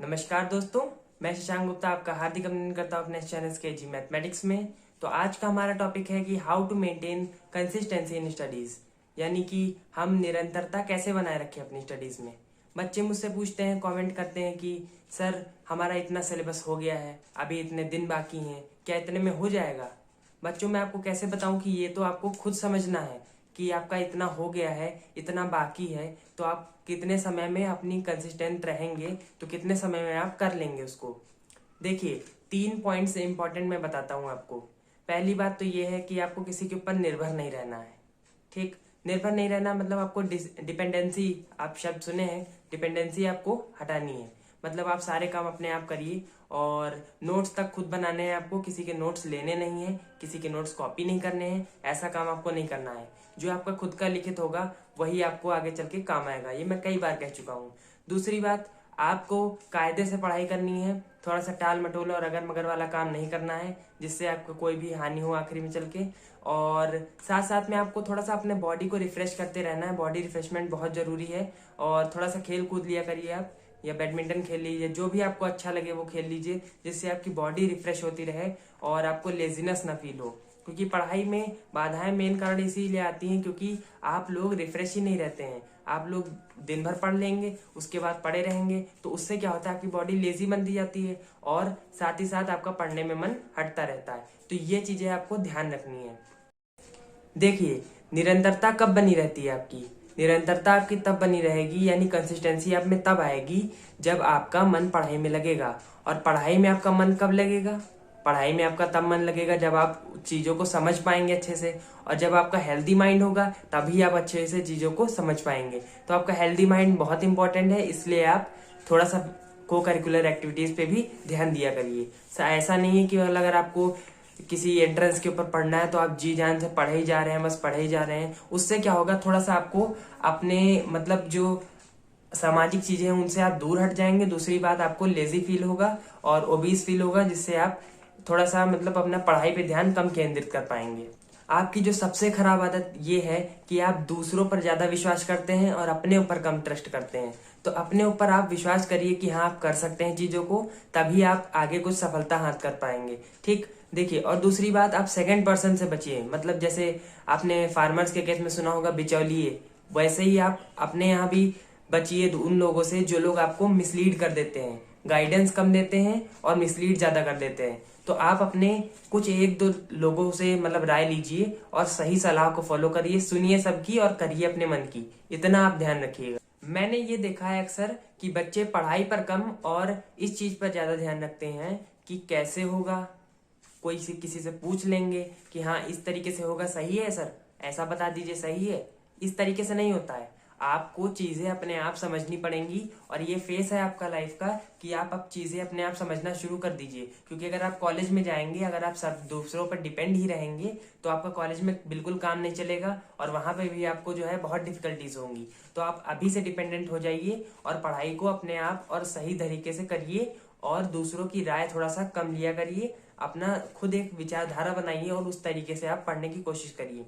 नमस्कार दोस्तों, मैं शशांक गुप्ता आपका हार्दिक अभिनंदन करता हूँ अपने चैनल के जी मैथमेटिक्स में। तो आज का हमारा टॉपिक है कि how to maintain consistency in studies, यानी कि हम निरंतरता कैसे बनाए रखें अपनी स्टडीज में। बच्चे मुझसे पूछते हैं, कमेंट करते हैं कि सर हमारा इतना सिलेबस हो गया है, अभी इतने दिन बाकी हैं, क्या इतने में हो जाएगा। बच्चों मैं आपको कैसे बताऊं कि ये तो आपको खुद समझना है कि आपका इतना हो गया है, इतना बाकी है, तो आप कितने समय में अपनी कंसिस्टेंट रहेंगे, तो कितने समय में आप कर लेंगे उसको। देखिए, 3 पॉइंट्स इंपॉर्टेंट मैं बताता हूँ आपको। पहली बात तो ये है कि आपको किसी के ऊपर निर्भर नहीं रहना है। ठीक, निर्भर नहीं रहना मतलब आपको डिपेंडेंसी, आप शब्द सुने हैं, डिपेंडेंसी आपको हटानी है। मतलब आप सारे काम अपने आप करिए और नोट्स तक खुद बनाने हैं आपको, किसी के नोट्स लेने नहीं है, किसी के नोट्स कॉपी नहीं करने हैं, ऐसा काम आपको नहीं करना है। जो आपका खुद का लिखित होगा वही आपको आगे चल के काम आएगा, ये मैं कई बार कह चुका हूँ। दूसरी बात, आपको कायदे से पढ़ाई करनी है, थोड़ा सा टाल मटोल और अगर मगर वाला काम नहीं करना है जिससे आपको कोई भी हानि हो आखिरी में चल के। और साथ साथ में आपको थोड़ा सा अपने बॉडी को रिफ्रेश करते रहना है, बॉडी रिफ्रेशमेंट बहुत जरूरी है। और थोड़ा सा खेल कूद लिया करिए आप, या बैडमिंटन खेल लीजिए, जो भी आपको अच्छा लगे वो खेल लीजिए, जिससे आपकी बॉडी रिफ्रेश होती रहे और आपको लेजीनेस ना फील हो। क्योंकि पढ़ाई में बाधाएं मेन कारण इसीलिए आती हैं क्योंकि आप लोग रिफ्रेश ही नहीं रहते हैं। आप लोग दिन भर पढ़ लेंगे, उसके बाद पढ़े रहेंगे, तो उससे क्या होता है, आपकी बॉडी लेजी बनती जाती है और साथ ही साथ आपका पढ़ने में मन हटता रहता है। तो ये चीजें आपको ध्यान रखनी है। देखिए, निरंतरता कब बनी रहती है आपकी। निरंतरता आपकी तब बनी रहेगी, यानी कंसिस्टेंसी आप में तब आएगी जब आपका मन पढ़ाई में लगेगा। और पढ़ाई में आपका मन कब लगेगा? पढ़ाई में आपका तब मन लगेगा जब आप चीजों को समझ पाएंगे अच्छे से। और जब आपका हेल्दी माइंड होगा तभी आप अच्छे से चीजों को समझ पाएंगे। तो आपका हेल्दी माइंड बहुत इंपॉर्टेंट है, इसलिए आप थोड़ा सा को करिकुलर एक्टिविटीज पे भी ध्यान दिया करिए। ऐसा नहीं है कि अगर आपको किसी एंट्रेंस के ऊपर पढ़ना है तो आप जी जान से पढ़े ही जा रहे हैं, बस पढ़े ही जा रहे हैं। उससे क्या होगा, थोड़ा सा आपको अपने मतलब जो सामाजिक चीजें हैं उनसे आप दूर हट जाएंगे। दूसरी बात, आपको लेजी फील होगा और ओबीस फील होगा, जिससे आप थोड़ा सा मतलब अपना पढ़ाई पे ध्यान कम केंद्रित कर पाएंगे। आपकी जो सबसे खराब आदत ये है कि आप दूसरों पर ज्यादा विश्वास करते हैं और अपने ऊपर कम ट्रस्ट करते हैं। तो अपने ऊपर आप विश्वास करिए कि हाँ आप कर सकते हैं चीजों को, तभी आप आगे कुछ सफलता हाथ कर पाएंगे। ठीक, देखिए, और दूसरी बात, आप सेकंड पर्सन से बचिए। मतलब जैसे आपने फार्मर्स के केस में सुना होगा बिचौलिए, वैसे ही आप अपने यहाँ भी बचिए उन लोगों से जो लोग आपको मिसलीड कर देते हैं, गाइडेंस कम देते हैं और मिसलीड ज्यादा कर देते हैं। तो आप अपने कुछ एक दो लोगों से मतलब राय लीजिए और सही सलाह को फॉलो करिए, सुनिए सबकी और करिए अपने मन की, इतना आप ध्यान रखिएगा। मैंने ये देखा है अक्सर कि बच्चे पढ़ाई पर कम और इस चीज पर ज्यादा ध्यान रखते हैं कि कैसे होगा। कोई से किसी से पूछ लेंगे कि हाँ इस तरीके से होगा, सही है सर, ऐसा बता दीजिए, सही है। इस तरीके से नहीं होता है, आपको चीजें अपने आप समझनी पड़ेंगी। और ये फेस है आपका लाइफ का कि आप अब चीजें अपने आप समझना शुरू कर दीजिए। क्योंकि अगर आप कॉलेज में जाएंगे, अगर आप सब दूसरों पर डिपेंड ही रहेंगे, तो आपका कॉलेज में बिल्कुल काम नहीं चलेगा और वहां पे भी आपको जो है बहुत डिफिकल्टीज होंगी। तो आप अभी से डिपेंडेंट हो जाइए और पढ़ाई को अपने आप और सही तरीके से करिए और दूसरों की राय थोड़ा सा कम लिया करिए। अपना खुद एक विचारधारा बनाइए और उस तरीके से आप पढ़ने की कोशिश करिए।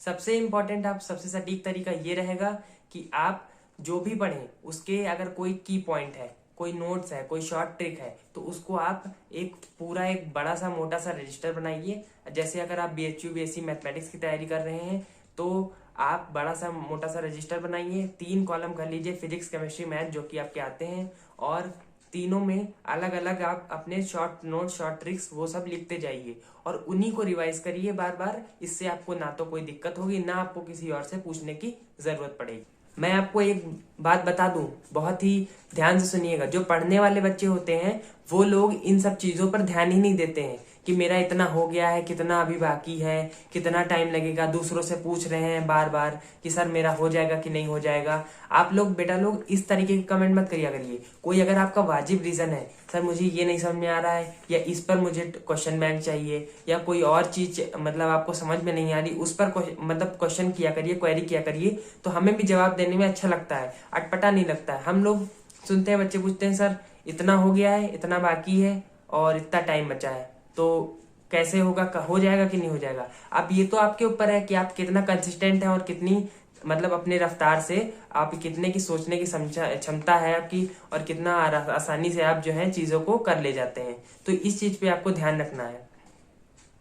सबसे इम्पोर्टेंट, आप सबसे सटीक तरीका ये रहेगा कि आप जो भी पढ़ें उसके अगर कोई की पॉइंट है, कोई नोट्स है, कोई शॉर्ट ट्रिक है, तो उसको आप एक पूरा एक बड़ा सा मोटा सा रजिस्टर बनाइए। जैसे अगर आप बीएचयू बीएससी मैथमेटिक्स की तैयारी कर रहे हैं तो आप बड़ा सा मोटा सा रजिस्टर बनाइए, 3 कॉलम कर लीजिए, फिजिक्स केमिस्ट्री मैथ जो कि आपके आते हैं, और तीनों में अलग अलग आप अपने शॉर्ट नोट शॉर्ट ट्रिक्स वो सब लिखते जाइए और उन्हीं को रिवाइज करिए बार बार। इससे आपको ना तो कोई दिक्कत होगी, ना आपको किसी और से पूछने की जरूरत पड़ेगी। मैं आपको एक बात बता दूं, बहुत ही ध्यान से सुनिएगा। जो पढ़ने वाले बच्चे होते हैं वो लोग इन सब चीजों पर ध्यान ही नहीं देते हैं कि मेरा इतना हो गया है, कितना अभी बाकी है, कितना टाइम लगेगा। दूसरों से पूछ रहे हैं बार बार कि सर मेरा हो जाएगा कि नहीं हो जाएगा। आप लोग बेटा लोग इस तरीके के कमेंट मत करिए करिए। कोई अगर आपका वाजिब रीजन है, सर मुझे ये नहीं समझ में आ रहा है, या इस पर मुझे क्वेश्चन बैंक चाहिए, या कोई और चीज मतलब आपको समझ में नहीं आ रही, उस पर मतलब क्वेश्चन किया करिए, क्वेरी किया करिए। तो हमें भी जवाब देने में अच्छा लगता है, अटपटा नहीं लगता है। हम लोग सुनते हैं, बच्चे पूछते हैं सर इतना हो गया है, इतना बाकी है और इतना टाइम बचा है, तो कैसे होगा, हो जाएगा कि नहीं हो जाएगा। अब ये तो आपके ऊपर है कि आप कितना कंसिस्टेंट है और कितनी मतलब अपने रफ्तार से आप कितने की सोचने की क्षमता है आपकी, और कितना आसानी से आप जो है चीज़ों को कर ले जाते हैं। तो इस चीज़ पे आपको ध्यान रखना है।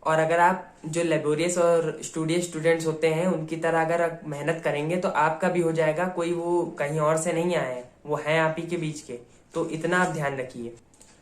और अगर आप जो लेबोरियस और स्टूडियस स्टूडेंट्स होते हैं उनकी तरह अगर आप मेहनत करेंगे तो आपका भी हो जाएगा, कोई वो कहीं और से नहीं आए हैं, वो हैं आप ही के बीच के। तो इतना आप ध्यान रखिए।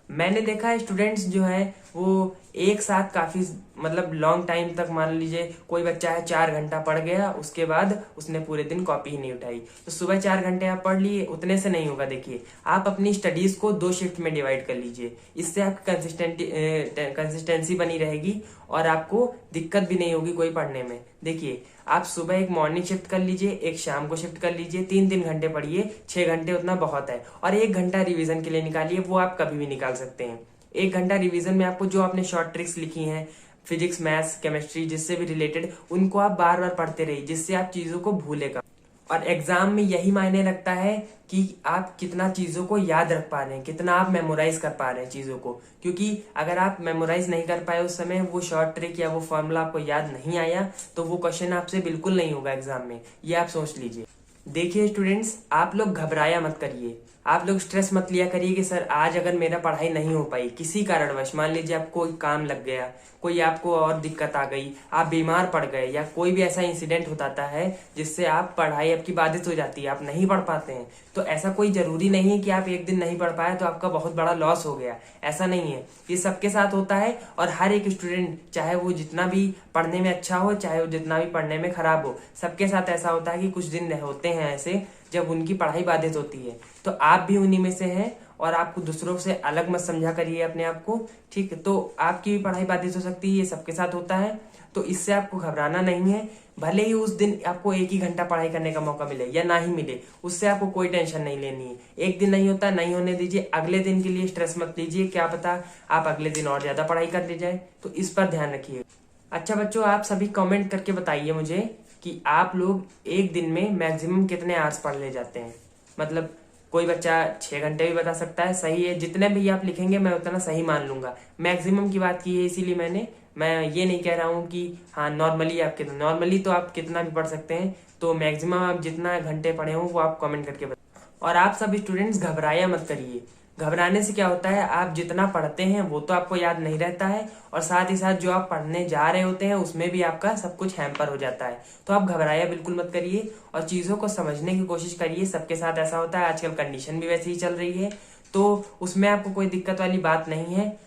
मैंने देखा है स्टूडेंट्स जो है वो एक साथ काफी मतलब लॉन्ग टाइम तक, मान लीजिए कोई बच्चा है 4 घंटा पढ़ गया, उसके बाद उसने पूरे दिन कॉपी ही नहीं उठाई। तो सुबह 4 घंटे आप पढ़ लिए, उतने से नहीं होगा। देखिए आप अपनी स्टडीज को 2 शिफ्ट में डिवाइड कर लीजिए, इससे आपकी कंसिस्टेंसी बनी रहेगी और आपको दिक्कत भी नहीं होगी कोई पढ़ने में। देखिए आप सुबह एक मॉर्निंग शिफ्ट कर लीजिए, एक शाम को शिफ्ट कर लीजिए, 3-3 घंटे पढ़िए, 6 घंटे उतना बहुत है। और 1 घंटा रिवीजन के लिए निकालिए, वो आप कभी भी निकाल सकते हैं। 1 घंटा रिवीजन में आपको जो आपने शॉर्ट ट्रिक्स लिखी हैं फिजिक्स, मैथ्स, केमिस्ट्री, जिससे भी रिलेटेड, उनको आप बार बार पढ़ते रहिए, जिससे आप चीजों को भूलेगा। और एग्जाम में यही मायने रखता है कि आप कितना चीजों को याद रख पा रहे हैं, कितना आप मेमोराइज कर पा रहे हैं चीजों को। क्योंकि अगर आप मेमोराइज नहीं कर पाए उस समय, वो शॉर्ट ट्रिक या वो फॉर्मूला आपको याद नहीं आया, तो वो क्वेश्चन आपसे बिल्कुल नहीं होगा एग्जाम में, ये आप सोच लीजिए। देखिए स्टूडेंट्स, आप लोग घबराया मत करिए, आप लोग स्ट्रेस मत लिया करिए कि सर आज अगर मेरा पढ़ाई नहीं हो पाई किसी कारणवश, मान लीजिए आपको कोई काम लग गया, कोई आपको और दिक्कत आ गई, आप बीमार पड़ गए, या कोई भी ऐसा इंसिडेंट होता है जिससे आप पढ़ाई आपकी बाधित हो जाती है, आप नहीं पढ़ पाते हैं। तो ऐसा कोई जरूरी नहीं है कि आप एक दिन नहीं पढ़ पाए तो आपका बहुत बड़ा लॉस हो गया, ऐसा नहीं है। ये सबके साथ होता है, और हर एक स्टूडेंट, चाहे वो जितना भी पढ़ने में अच्छा हो, चाहे वो जितना भी पढ़ने में खराब हो, सबके साथ ऐसा होता है कि कुछ दिन होते हैं ऐसे जब उनकी पढ़ाई बाधित होती है। तो आप भी उन्हीं में से हैं, और आपको दूसरों से अलग मत समझा करिए अपने आप को, ठीक है। तो आपकी भी पढ़ाई बाधित हो सकती है, ये सबके साथ होता है, तो इससे आपको घबराना नहीं है। भले ही उस दिन आपको 1 ही घंटा पढ़ाई करने का मौका मिले या ना ही मिले, उससे आपको कोई टेंशन नहीं लेनी है। एक दिन नहीं होता, नहीं होने दीजिए, अगले दिन के लिए स्ट्रेस मत लीजिए, क्या पता आप अगले दिन और ज्यादा पढ़ाई कर ले जाए। तो इस पर ध्यान रखिए। अच्छा बच्चों, आप सभी कमेंट करके बताइए मुझे कि आप लोग एक दिन में मैक्सिमम कितने आवर्स पढ़ ले जाते हैं। मतलब कोई बच्चा 6 घंटे भी बता सकता है, सही है, जितने भी आप लिखेंगे मैं उतना सही मान लूंगा। मैक्सिमम की बात की है, इसीलिए मैं ये नहीं कह रहा हूँ कि हाँ नॉर्मली आप कितना, नॉर्मली तो आप कितना भी पढ़ सकते हैं। तो मैक्सिमम आप जितना घंटे पढ़े हो वो आप कमेंट करके बताइए। और आप सब स्टूडेंट्स घबराया मत करिए, घबराने से क्या होता है, आप जितना पढ़ते हैं वो तो आपको याद नहीं रहता है, और साथ ही साथ जो आप पढ़ने जा रहे होते हैं उसमें भी आपका सब कुछ हैम्पर हो जाता है। तो आप घबराया बिल्कुल मत करिए, और चीज़ों को समझने की कोशिश करिए। सबके साथ ऐसा होता है, आजकल कंडीशन भी वैसे ही चल रही है, तो उसमें आपको कोई दिक्कत वाली बात नहीं है।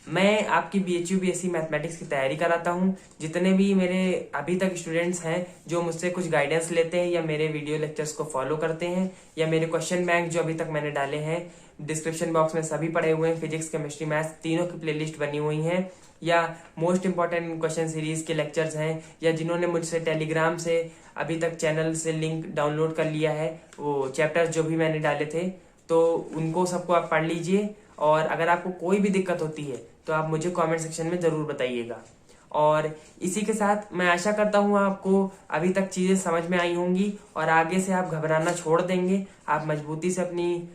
मैं आपकी BHU BSc मैथमेटिक्स की तैयारी कराता हूँ। जितने भी मेरे अभी तक स्टूडेंट्स हैं जो मुझसे कुछ गाइडेंस लेते हैं, या मेरे वीडियो लेक्चर्स को फॉलो करते हैं, या मेरे क्वेश्चन बैंक जो अभी तक मैंने डाले हैं डिस्क्रिप्शन बॉक्स में सभी पड़े हुए हैं, फिजिक्स, केमिस्ट्री, मैथ्स तीनों की प्लेलिस्ट बनी हुई हैं, या मोस्ट इंपॉर्टेंट क्वेश्चन सीरीज के लेक्चर्स हैं, या जिन्होंने मुझसे टेलीग्राम से अभी तक चैनल से लिंक डाउनलोड कर लिया है, वो चैप्टर्स जो भी मैंने डाले थे, तो उनको सबको आप पढ़ लीजिए। और अगर आपको कोई भी दिक्कत होती है तो आप मुझे कमेंट सेक्शन में जरूर बताइएगा। और इसी के साथ मैं आशा करता हूँ आपको अभी तक चीजें समझ में आई होंगी, और आगे से आप घबराना छोड़ देंगे, आप मजबूती से अपनी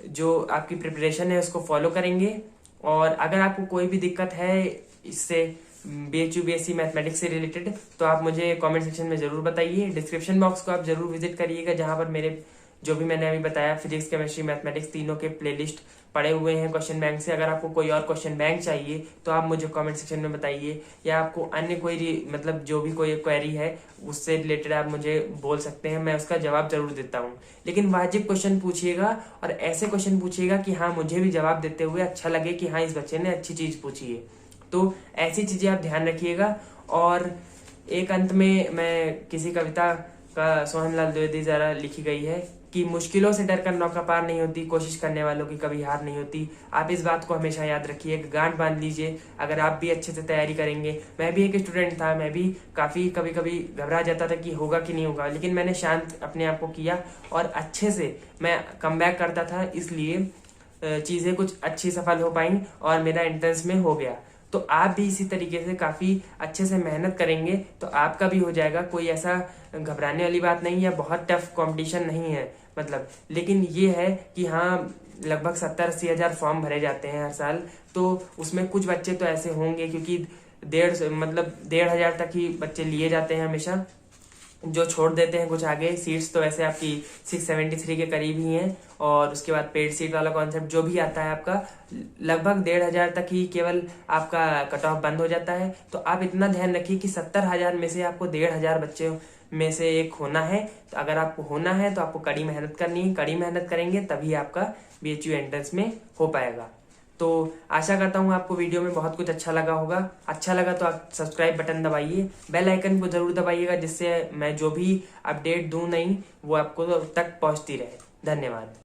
जो आपकी प्रिपरेशन है उसको फॉलो करेंगे। और अगर आपको कोई भी दिक्कत है इससे BHU BSc मैथमेटिक्स से रिलेटेड, तो आप मुझे कमेंट सेक्शन में जरूर बताइए। डिस्क्रिप्शन बॉक्स को आप जरूर विजिट करिएगा, जहां पर मेरे जो भी मैंने अभी बताया फिजिक्स, केमिस्ट्री, मैथमेटिक्स तीनों के प्लेलिस्ट पड़े हुए हैं क्वेश्चन बैंक से। अगर आपको कोई और क्वेश्चन बैंक चाहिए तो आप मुझे कमेंट सेक्शन में बताइए, या आपको अन्य कोई मतलब जो भी कोई क्वेरी है उससे रिलेटेड आप मुझे बोल सकते हैं, मैं उसका जवाब जरूर देता हूँ। लेकिन वाजिब क्वेश्चन पूछिएगा, और ऐसे क्वेश्चन पूछिएगा कि हाँ मुझे भी जवाब देते हुए अच्छा लगे कि हाँ इस बच्चे ने अच्छी चीज पूछी है। तो ऐसी चीजें आप ध्यान रखिएगा। और एक अंत में मैं किसी कविता का सोहनलाल द्विवेदी द्वारा लिखी गई है कि मुश्किलों से डरकर नौका पार नहीं होती, कोशिश करने वालों की कभी हार नहीं होती। आप इस बात को हमेशा याद रखिए, गांठ बांध लीजिए। अगर आप भी अच्छे से तैयारी करेंगे, मैं भी एक स्टूडेंट था, मैं भी काफी कभी कभी घबरा जाता था कि होगा कि नहीं होगा, लेकिन मैंने शांत अपने आप को किया और अच्छे से मैं कम बैक करता था, इसलिए चीजें कुछ अच्छी सफल हो पाई और मेरा एंट्रेंस में हो गया। तो आप भी इसी तरीके से काफी अच्छे से मेहनत करेंगे तो आपका भी हो जाएगा। कोई ऐसा घबराने वाली बात नहीं है, बहुत टफ कंपटीशन नहीं है मतलब। लेकिन ये है कि हाँ लगभग 70-80 हजार फॉर्म भरे जाते हैं हर साल, तो उसमें कुछ बच्चे तो ऐसे होंगे, क्योंकि 1.5 हजार तक ही बच्चे लिए जाते हैं हमेशा, जो छोड़ देते हैं कुछ आगे। सीट्स तो वैसे आपकी 673 के करीब ही हैं, और उसके बाद पेड सीट वाला कॉन्सेप्ट जो भी आता है आपका लगभग 1,500 तक ही केवल आपका कट ऑफ बंद हो जाता है। तो आप इतना ध्यान रखिए कि 70,000 में से आपको 1,500 बच्चे में से एक होना है। तो अगर आपको होना है तो आपको कड़ी मेहनत करनी है, कड़ी मेहनत करेंगे तभी आपका BHU एंट्रेंस में हो पाएगा। तो आशा करता हूँ आपको वीडियो में बहुत कुछ अच्छा लगा होगा। अच्छा लगा तो आप सब्सक्राइब बटन दबाइए, बेल आइकन को जरूर दबाइएगा, जिससे मैं जो भी अपडेट दूं नहीं वो आपको तक पहुंचती रहे। धन्यवाद।